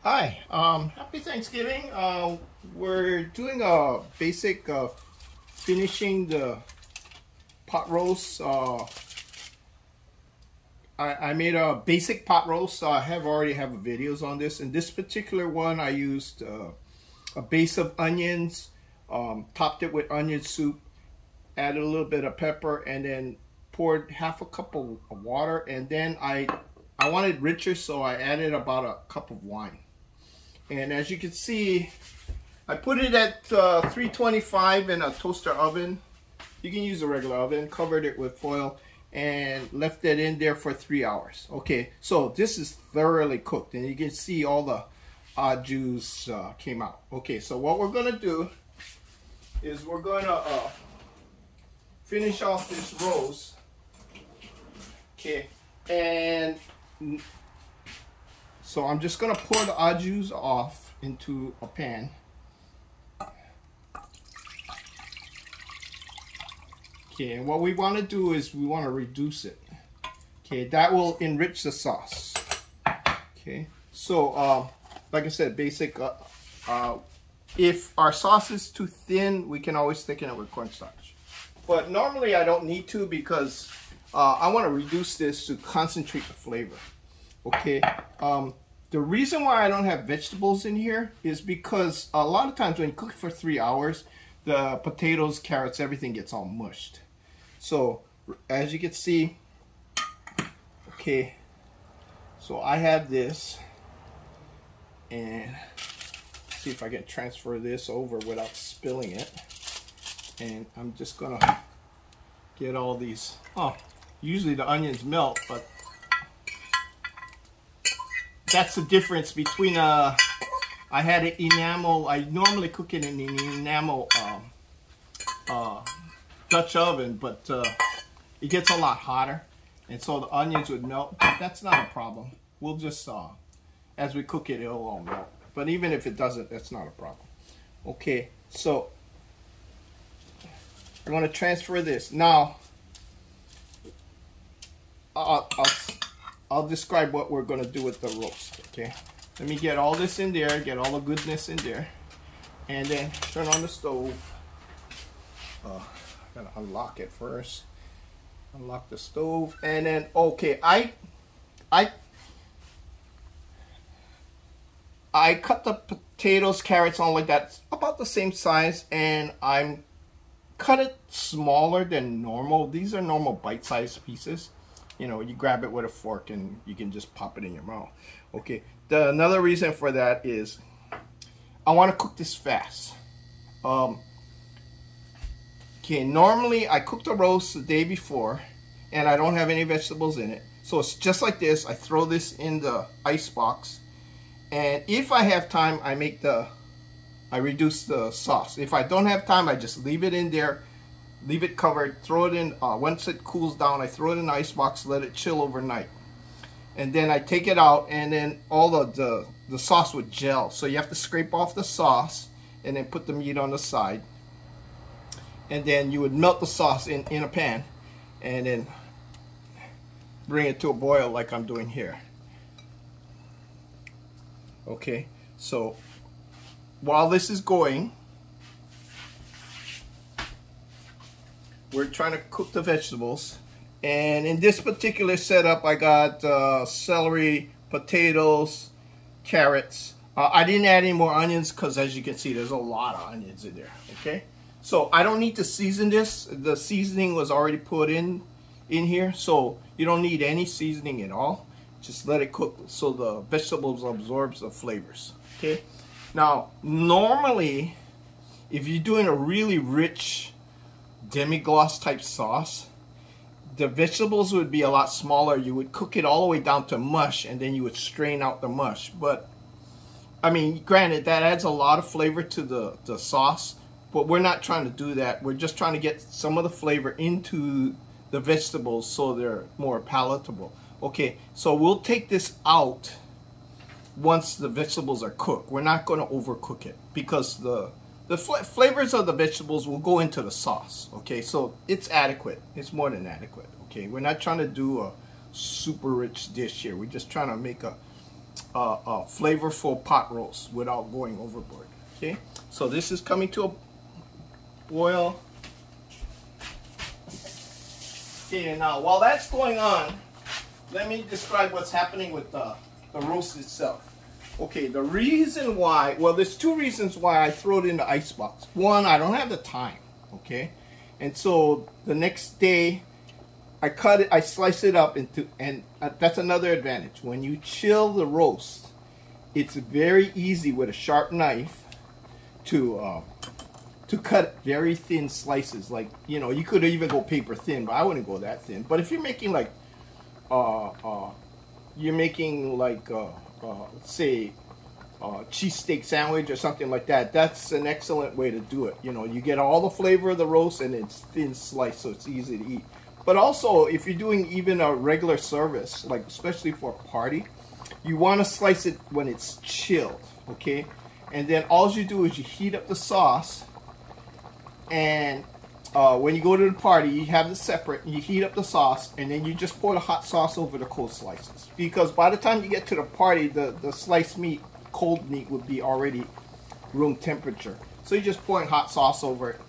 Hi, happy Thanksgiving. We're doing a basic finishing the pot roast. I made a basic pot roast. I already have videos on this. In this particular one, I used a base of onions, topped it with onion soup, added a little bit of pepper, and then poured half a cup of water. And then I wanted richer, so I added about a cup of wine. And as you can see, I put it at 325 in a toaster oven. You can use a regular oven. Covered it with foil and left it in there for 3 hours. Okay, so this is thoroughly cooked, and you can see all the juice came out. Okay, so what we're gonna do is we're gonna finish off this roast. Okay, and so I'm just gonna pour the au jus off into a pan. Okay, and what we want to do is we want to reduce it. Okay, that will enrich the sauce. Okay, so like I said, basic. If our sauce is too thin, we can always thicken it with cornstarch. But normally I don't need to, because I want to reduce this to concentrate the flavor. Okay, the reason why I don't have vegetables in here is because a lot of times when you cook for 3 hours, the potatoes, carrots, everything gets all mushed. So as you can see, okay, so I have this, and see if I can transfer this over without spilling it. And I'm just gonna get all these. Oh, usually the onions melt, but that's the difference between I had an enamel. I normally cook it in an enamel Dutch oven, but it gets a lot hotter, and so the onions would melt. But that's not a problem. We'll just as we cook it, it'll all melt. But even if it doesn't, that's not a problem. Okay, so I'm going to transfer this now. I'll describe what we're going to do with the roast. Okay, let me get all this in there, get all the goodness in there, and then turn on the stove. I'm gonna unlock it first. Unlock the stove, and then okay, I cut the potatoes, carrots on like that, about the same size, and I'm cut it smaller than normal. These are normal bite-sized pieces. You know, you grab it with a fork and you can just pop it in your mouth. Okay, another reason for that is I want to cook this fast. Okay, normally I cook the roast the day before and I don't have any vegetables in it. So it's just like this. I throw this in the ice box, and if I have time, I reduce the sauce. If I don't have time, I just leave it in there. Leave it covered, throw it in, once it cools down, I throw it in the ice box, let it chill overnight. And then I take it out, and then all the sauce would gel. So you have to scrape off the sauce and then put the meat on the side. And then you would melt the sauce in a pan and then bring it to a boil like I'm doing here. Okay, so while this is going, we're trying to cook the vegetables. And in this particular setup, I got celery, potatoes, carrots. I didn't add any more onions because, as you can see, there's a lot of onions in there. Okay, so I don't need to season this. The seasoning was already put in here, so you don't need any seasoning at all. Just let it cook so the vegetables absorbs the flavors. Okay, now normally if you're doing a really rich demi-glace type sauce, the vegetables would be a lot smaller. You would cook it all the way down to mush, and then you would strain out the mush. But I mean, granted, that adds a lot of flavor to the sauce, but we're not trying to do that. We're just trying to get some of the flavor into the vegetables so they're more palatable. Okay, so we'll take this out once the vegetables are cooked. We're not going to overcook it, because the flavors of the vegetables will go into the sauce. Okay, so it's adequate. It's more than adequate. Okay, we're not trying to do a super rich dish here. We're just trying to make flavorful pot roast without going overboard. Okay, so this is coming to a boil. Okay, and now while that's going on, let me describe what's happening with the roast itself. Okay, the reason why, well, there's two reasons why I throw it in the icebox. One, I don't have the time, okay? And so the next day, I cut it, I slice it up into, and that's another advantage. When you chill the roast, it's very easy with a sharp knife to cut very thin slices. Like, you know, you could even go paper thin, but I wouldn't go that thin. But if you're making like, say, cheesesteak sandwich or something like that, that's an excellent way to do it. You know, you get all the flavor of the roast and it's thin sliced, so it's easy to eat. But also, if you're doing even a regular service, like especially for a party, you want to slice it when it's chilled, okay? And then all you do is you heat up the sauce, and when you go to the party, you have it separate, you heat up the sauce, and then you just pour the hot sauce over the cold slices. Because by the time you get to the party, the sliced meat, cold meat, would be already room temperature. So you're just pouring hot sauce over it,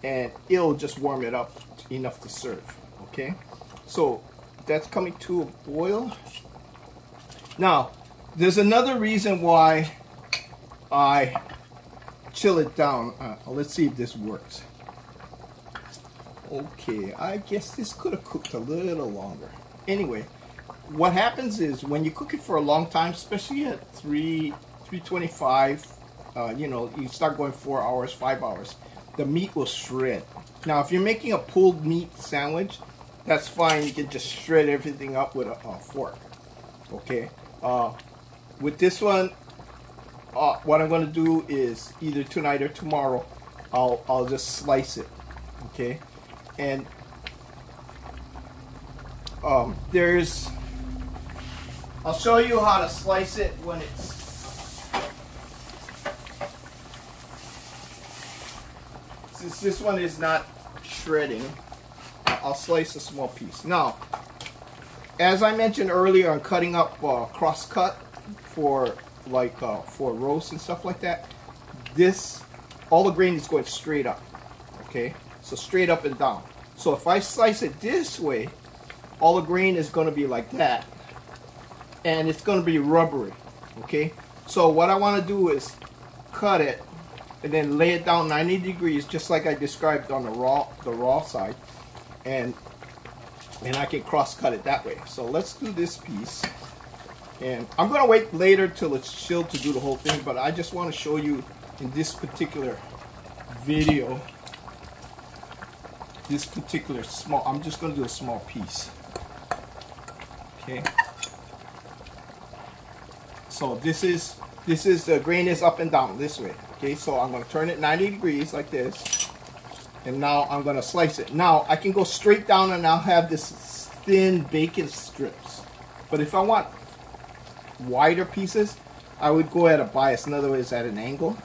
and it'll just warm it up enough to serve, okay? So that's coming to a boil. Now, there's another reason why I chill it down. Let's see if this works. Okay, I guess this could have cooked a little longer. Anyway, what happens is when you cook it for a long time, especially at 325, you know, you start going 4 hours, 5 hours, the meat will shred. Now, if you're making a pulled meat sandwich, that's fine. You can just shred everything up with a fork. Okay. With this one, what I'm going to do is either tonight or tomorrow, I'll just slice it. Okay. And I'll show you how to slice it when it's since this one is not shredding. I'll slice a small piece. Now, as I mentioned earlier, I'm cutting up cross cut for for roast and stuff like that. All the grain is going straight up. Okay, so straight up and down. So if I slice it this way, all the grain is going to be like that, and it's going to be rubbery. Okay, so what I want to do is cut it and then lay it down 90 degrees, just like I described on the raw side, and I can cross cut it that way. So let's do this piece, and I'm going to wait later till it's chilled to do the whole thing, but I just want to show you in this particular video, this particular small, I'm just going to do a small piece. Okay, so this is the grain is up and down this way. Okay, so I'm going to turn it 90 degrees like this, and now I'm going to slice it. Now I can go straight down and I'll have this thin bacon strips, but if I want wider pieces, I would go at a bias, in other words at an angle,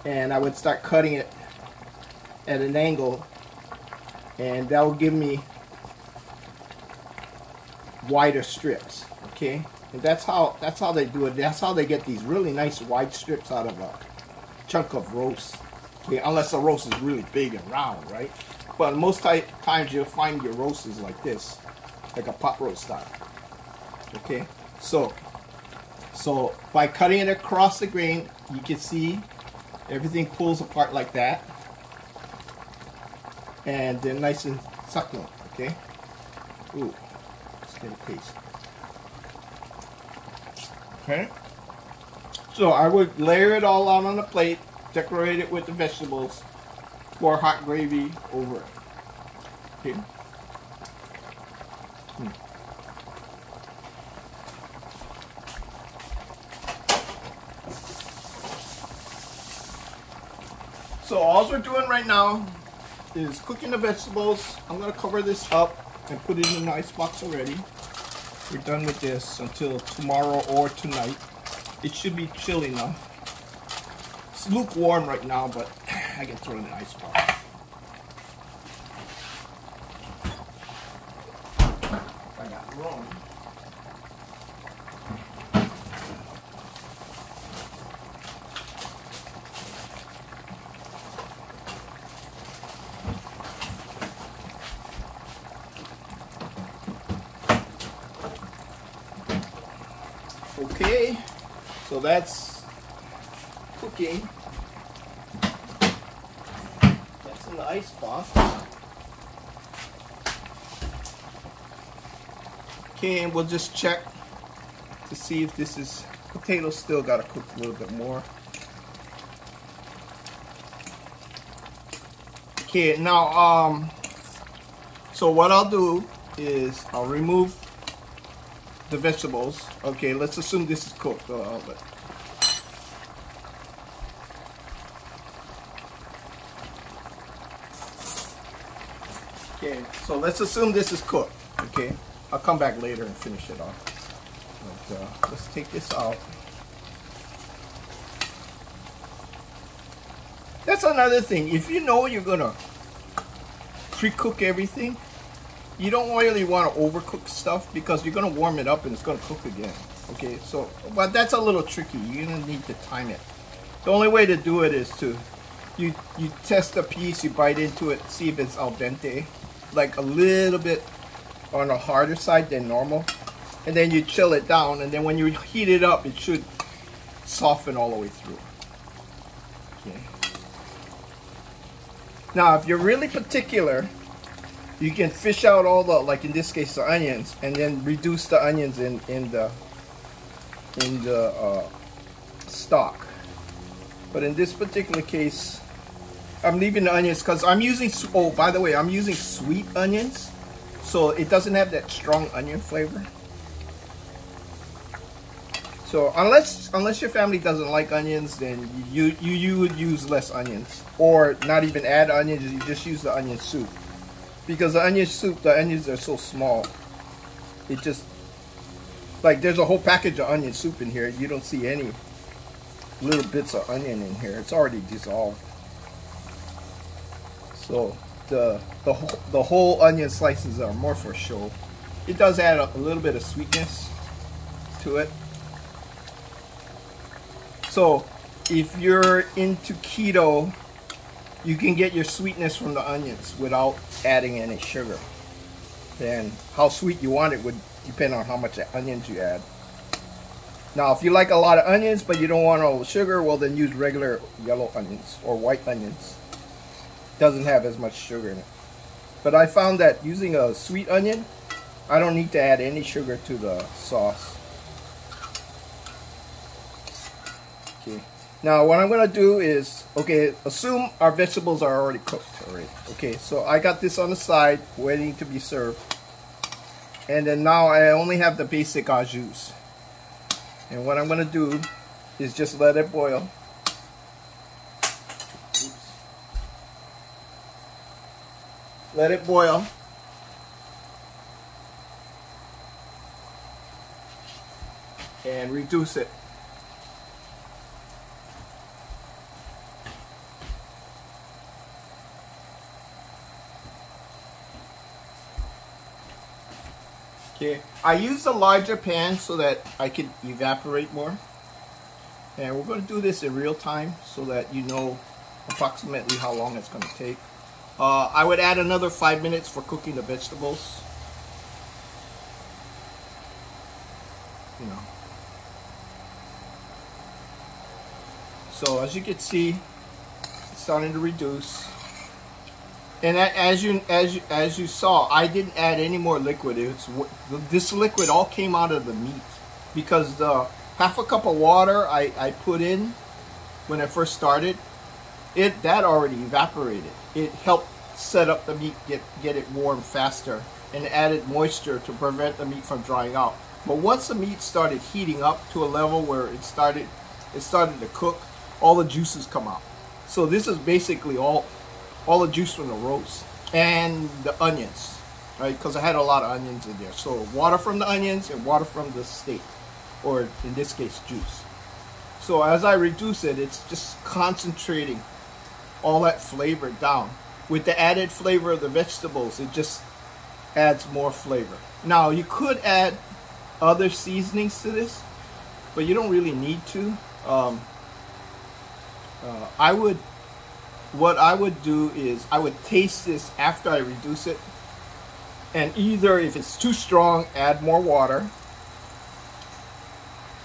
and I would start cutting it at an angle, and that will give me wider strips. Okay, and that's how they do it. That's how they get these really nice wide strips out of a chunk of roast. Okay, unless the roast is really big and round, right? But most times you'll find your roast is like this, like a pot roast style. Okay, so by cutting it across the grain, you can see everything pulls apart like that, and they're nice and succulent. Okay. Ooh, let's get a taste. Okay. So I would layer it all out on the plate, decorate it with the vegetables, pour hot gravy over it. Okay. So all we're doing right now is cooking the vegetables. I'm going to cover this up and put it in an ice box already. We're done with this until tomorrow or tonight. It should be chill enough. It's lukewarm right now, but I can throw it in an ice box. I got room. Okay, so that's cooking. That's in the ice box. Okay, and we'll just check to see if this is, potatoes still got to cook a little bit more. Okay, now, so what I'll do is I'll remove the vegetables. Okay, let's assume this is cooked. Okay, so let's assume this is cooked. Okay, I'll come back later and finish it off. But, let's take this out. That's another thing. If you know you're gonna pre-cook everything, you don't really want to overcook stuff because you're gonna warm it up and it's gonna cook again. Okay, so but that's a little tricky. You're gonna need to time it. The only way to do it is to you test a piece, you bite into it, see if it's al dente, like a little bit on the harder side than normal, and then you chill it down, and then when you heat it up, it should soften all the way through. Okay. Now, if you're really particular, you can fish out all the, like in this case, the onions, and then reduce the onions in the stock. But in this particular case, I'm leaving the onions because I'm using, oh, by the way, I'm using sweet onions, so it doesn't have that strong onion flavor. So unless your family doesn't like onions, then you would use less onions, or not even add onions. You just use the onion soup, because the onion soup, the onions are so small. It just, like, there's a whole package of onion soup in here. You don't see any little bits of onion in here. It's already dissolved. So the whole onion slices are more for show. It does add a little bit of sweetness to it. So if you're into keto, you can get your sweetness from the onions without adding any sugar. Then how sweet you want it would depend on how much onions you add. Now, if you like a lot of onions but you don't want all the sugar, well, then use regular yellow onions or white onions. Doesn't have as much sugar in it. But I found that using a sweet onion, I don't need to add any sugar to the sauce. Okay. Now what I'm gonna do is, okay, assume our vegetables are already cooked already. Okay, so I got this on the side waiting to be served. And then now I only have the basic au jus. And what I'm gonna do is just let it boil. Oops. Let it boil. And reduce it. Okay, I used a larger pan so that I could evaporate more. And we're going to do this in real time so that you know approximately how long it's going to take. I would add another 5 minutes for cooking the vegetables. You know. So as you can see, it's starting to reduce. And as you saw, I didn't add any more liquid. This liquid all came out of the meat because the half a cup of water I put in when I first started, that already evaporated. It helped set up the meat, get it warm faster, and added moisture to prevent the meat from drying out. But once the meat started heating up to a level where it started to cook, all the juices come out. So this is basically all the juice from the roast and the onions, right? Because I had a lot of onions in there. So water from the onions and water from the steak, or in this case, juice. So as I reduce it, it's just concentrating all that flavor down. With the added flavor of the vegetables, it just adds more flavor. Now, you could add other seasonings to this, but you don't really need to. What I would do is I would taste this after I reduce it, and either if it's too strong, add more water,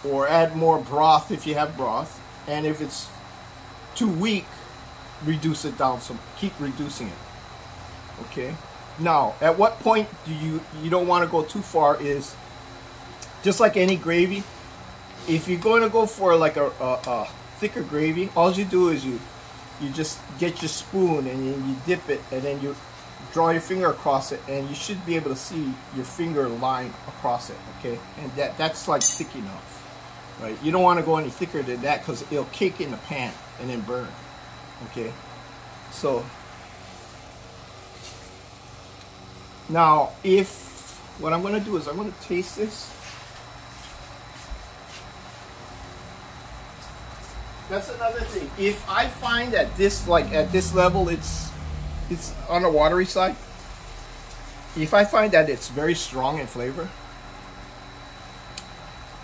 or add more broth if you have broth. And if it's too weak, reduce it down some. Keep reducing it. Okay. Now, at what point do you don't want to go too far is just like any gravy. If you're going to go for like a thicker gravy, all you do is you just get your spoon and you dip it, and then you draw your finger across it, and you should be able to see your finger line across it. Okay, and that's like thick enough, right? You don't want to go any thicker than that because it'll cake in the pan and then burn. Okay, so now what I'm going to do is I'm going to taste this. That's another thing. If I find that this, like at this level, it's on the watery side. If I find that it's very strong in flavor,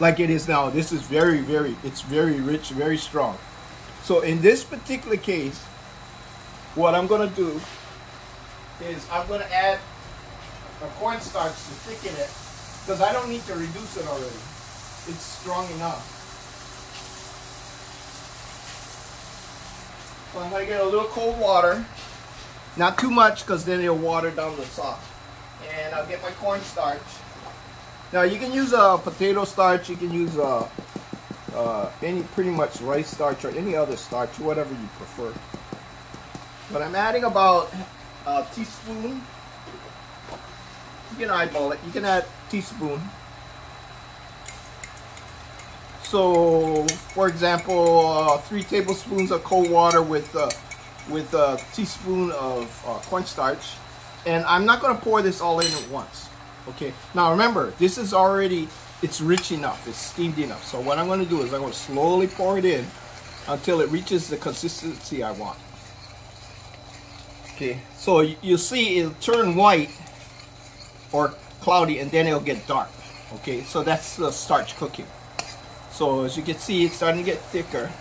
like it is now, this is it's very rich, very strong. So in this particular case, what I'm going to do is I'm going to add a cornstarch to thicken it, because I don't need to reduce it already. It's strong enough. So I'm going to get a little cold water, not too much because then it'll water down the sauce. And I'll get my cornstarch. Now you can use a potato starch, you can use any pretty much rice starch or any other starch, whatever you prefer. But I'm adding about a teaspoon. You can eyeball it. You can add a teaspoon. So, for example, 3 tablespoons of cold water with a teaspoon of cornstarch, and I'm not going to pour this all in at once. Okay. Now remember, this is already, it's rich enough, it's steamed enough. So what I'm going to do is I'm going to slowly pour it in until it reaches the consistency I want. Okay. So you'll see it'll turn white or cloudy, and then it'll get dark. Okay. So that's the starch cooking. So as you can see, it's starting to get thicker.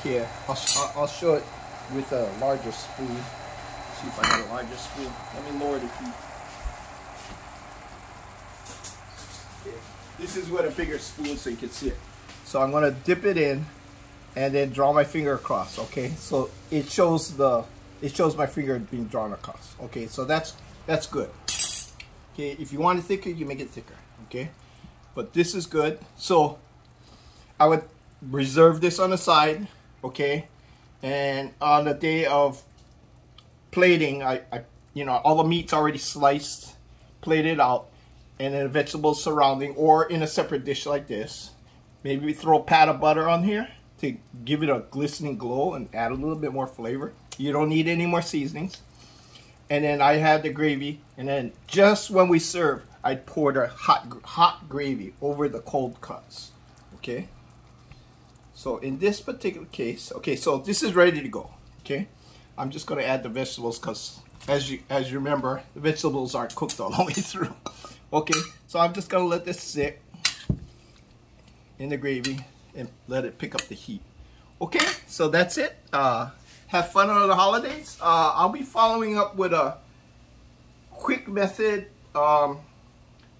Here, I'll show it with a larger spoon. See if I get a larger spoon. Let me lower the heat. Okay. This is with a bigger spoon so you can see it. So I'm going to dip it in and then draw my finger across. Okay, so it shows my finger being drawn across. Okay, so that's good. Okay, if you want it thicker, you make it thicker. Okay, but this is good. So I would reserve this on the side. Okay, and on the day of plating, I all the meat's already sliced, plated out, and then the vegetables surrounding, or in a separate dish like this. Maybe we throw a pat of butter on here to give it a glistening glow and add a little bit more flavor. You don't need any more seasonings. And then I had the gravy, and then just when we serve, I poured a hot gravy over the cold cuts. Okay. So in this particular case, okay, so this is ready to go. Okay, I'm just going to add the vegetables because, as you remember, the vegetables aren't cooked all the way through. Okay, so I'm just going to let this sit in the gravy and let it pick up the heat. Okay, so that's it. Have fun on the holidays. I'll be following up with a quick method, the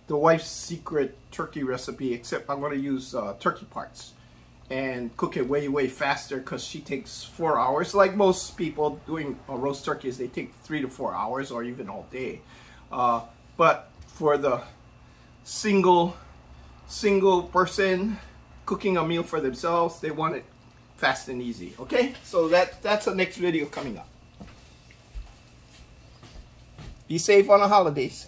wife's secret turkey recipe, except I'm going to use turkey parts and cook it way faster because she takes 4 hours. Like most people doing roast turkeys, they take 3 to 4 hours or even all day. But for the single person cooking a meal for themselves, they want it fast and easy. Okay, so that's the next video coming up. Be safe on the holidays.